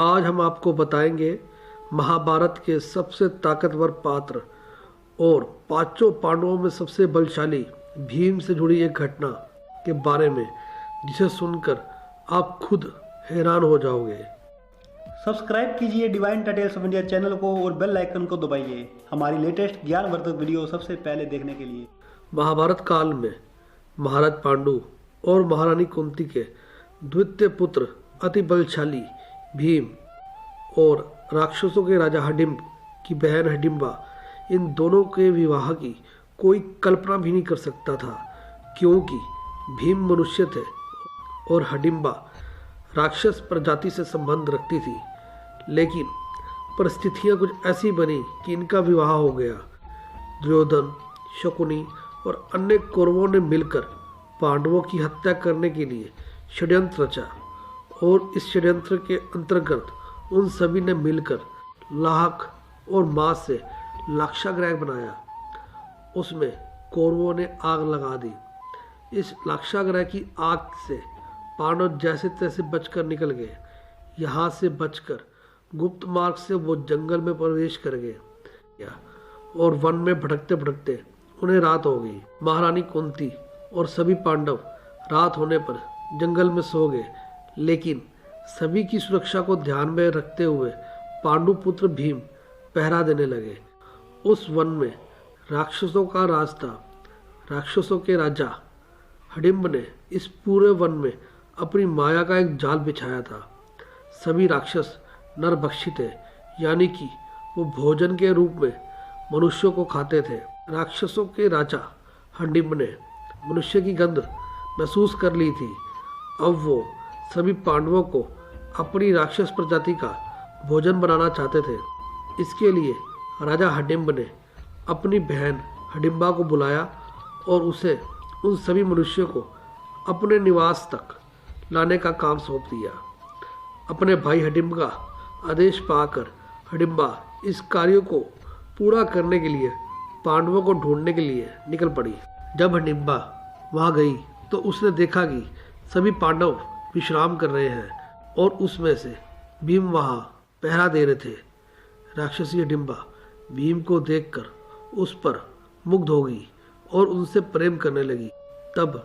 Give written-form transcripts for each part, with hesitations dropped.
आज हम आपको बताएंगे महाभारत के सबसे ताकतवर पात्र और पांचों पांडवों में सबसे बलशाली भीम से जुड़ी एक घटना के बारे में, जिसे सुनकर आप खुद हैरान हो जाओगे। सब्सक्राइब कीजिए divine details of India channel को और बेल आइकन को दबाइए हमारी लेटेस्ट ज्ञानवर्धक वीडियो सबसे पहले देखने के लिए। महाभारत काल में महाराज पांडु और महारानी कुंती के द्वितीय पुत्र अति बलशाली भीम और राक्षसों के राजा हडिम्ब की बहन हिडिंबा, इन दोनों के विवाह की कोई कल्पना भी नहीं कर सकता था, क्योंकि भीम मनुष्य थे और हिडिंबा राक्षस प्रजाति से संबंध रखती थी। लेकिन परिस्थितियां कुछ ऐसी बनी कि इनका विवाह हो गया। दुर्योधन, शकुनी और अन्य कौरवों ने मिलकर पांडवों की हत्या करने के लिए षड्यंत्र रचा और इस षड्यंत्र के अंतर्गत उन सभी ने मिलकर लाहक और मांस से लाक्षागृह बनाया। उसमें कौरवों ने आग लगा दी। इस लाक्षागृह की आग से पांडव जैसे तैसे बचकर निकल गए। यहाँ से बचकर गुप्त मार्ग से वो जंगल में प्रवेश कर गए और वन में भटकते भटकते उन्हें रात हो गई। महारानी कुंती और सभी पांडव रात होने पर जंगल में सो गए। लेकिन सभी की सुरक्षा को ध्यान में रखते हुए पांडु पुत्र भीम पहरा देने लगे। उस वन में राक्षसों का राज था। राक्षसों के राजा हिडिंब ने इस पूरे वन में अपनी माया का एक जाल बिछाया था। सभी राक्षस नरभक्षी थे, यानी कि वो भोजन के रूप में मनुष्यों को खाते थे। राक्षसों के राजा हिडिंब ने मनुष्य की गंध महसूस कर ली थी। अब वो सभी पांडवों को अपनी राक्षस प्रजाति का भोजन बनाना चाहते थे। इसके लिए राजा हिडिंब ने अपनी बहन हिडिंबा को बुलाया और उसे उन सभी मनुष्यों को अपने निवास तक लाने का काम सौंप दिया। अपने भाई हिडिंब का आदेश पाकर हिडिंबा इस कार्य को पूरा करने के लिए पांडवों को ढूंढने के लिए निकल पड़ी। जब हिडिंबा वहां गई तो उसने देखा कि सभी पांडव विश्राम कर रहे हैं और उसमें से भीम वहां पहरा दे रहे थे। राक्षसी हिडिंबा भीम को देखकर उस पर मुग्ध हो गई और उनसे प्रेम करने लगी। तब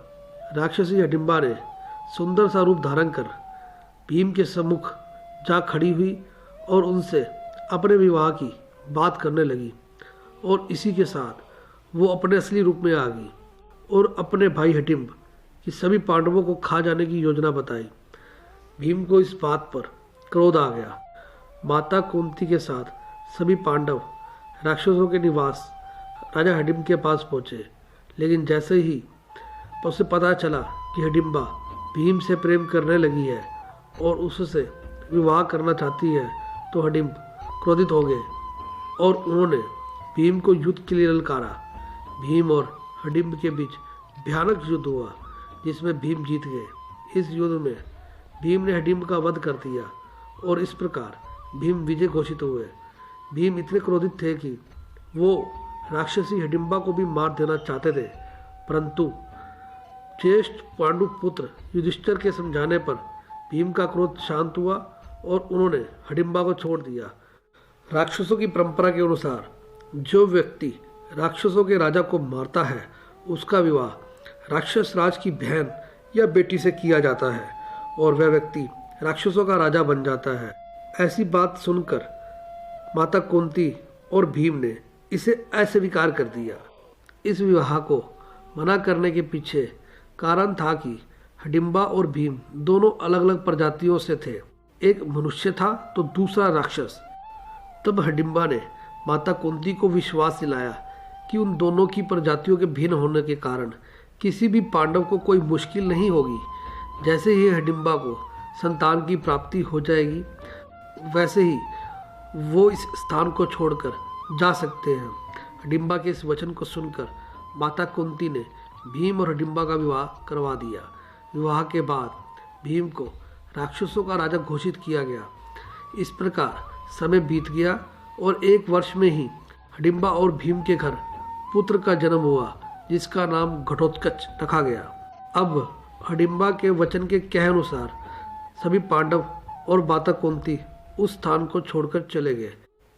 राक्षसी हिडिंबा ने सुंदर सा रूप धारण कर भीम के सम्मुख जा खड़ी हुई और उनसे अपने विवाह की बात करने लगी। और इसी के साथ वो अपने असली रूप में आ गई और अपने भाई हिडिंब कि सभी पांडवों को खा जाने की योजना बताई। भीम को इस बात पर क्रोध आ गया। माता कुंती के साथ सभी पांडव राक्षसों के निवास राजा हिडिंब के पास पहुंचे। लेकिन जैसे ही उसे पता चला कि हिडिंबा भीम से प्रेम करने लगी है और उससे विवाह करना चाहती है, तो हिडिंब क्रोधित हो गए और उन्होंने भीम को युद्ध के लिए ललकारा। भीम और हिडिंब के बीच भयानक युद्ध हुआ, जिसमें भीम जीत गए। इस युद्ध में भीम ने हिडिंब का वध कर दिया और इस प्रकार भीम विजय घोषित हुए। भीम इतने क्रोधित थे कि वो राक्षसी हिडिंबा को भी मार देना चाहते थे, परंतु ज्येष्ठ पांडु पुत्र युधिष्ठिर के समझाने पर भीम का क्रोध शांत हुआ और उन्होंने हिडिंबा को छोड़ दिया। राक्षसों की परंपरा के अनुसार जो व्यक्ति राक्षसों के राजा को मारता है, उसका विवाह राक्षस राज की बहन या बेटी से किया जाता है और वह व्यक्ति राक्षसों का राजा बन जाता है। ऐसी बात सुनकर माता कुंती और भीम ने इसे अस्वीकार कर दिया। इस विवाह को मना करने के पीछे कारण था कि हिडिंबा और भीम दोनों अलग अलग प्रजातियों से थे। एक मनुष्य था तो दूसरा राक्षस। तब हिडिंबा ने माता कुंती को विश्वास दिलाया कि उन दोनों की प्रजातियों के भिन्न होने के कारण किसी भी पांडव को कोई मुश्किल नहीं होगी। जैसे ही हिडिंबा को संतान की प्राप्ति हो जाएगी, वैसे ही वो इस स्थान को छोड़कर जा सकते हैं। हिडिंबा के इस वचन को सुनकर माता कुंती ने भीम और हिडिंबा का विवाह करवा दिया। विवाह के बाद भीम को राक्षसों का राजा घोषित किया गया। इस प्रकार समय बीत गया और 1 वर्ष में ही हिडिंबा और भीम के घर पुत्र का जन्म हुआ, जिसका नाम घटोत्कच रखा गया। अब हिडिंबा के वचन के कहे अनुसार सभी पांडव और माता कुंती उस स्थान को छोड़कर चले गए।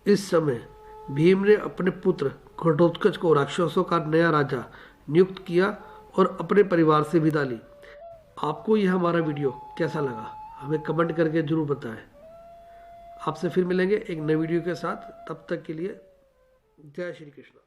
इस समय भीम ने अपने पुत्र घटोत्कच को राक्षसों का नया राजा नियुक्त किया और अपने परिवार से विदा ली। आपको यह हमारा वीडियो कैसा लगा हमें कमेंट करके जरूर बताएं। आपसे फिर मिलेंगे एक नए वीडियो के साथ, तब तक के लिए जय श्री कृष्ण।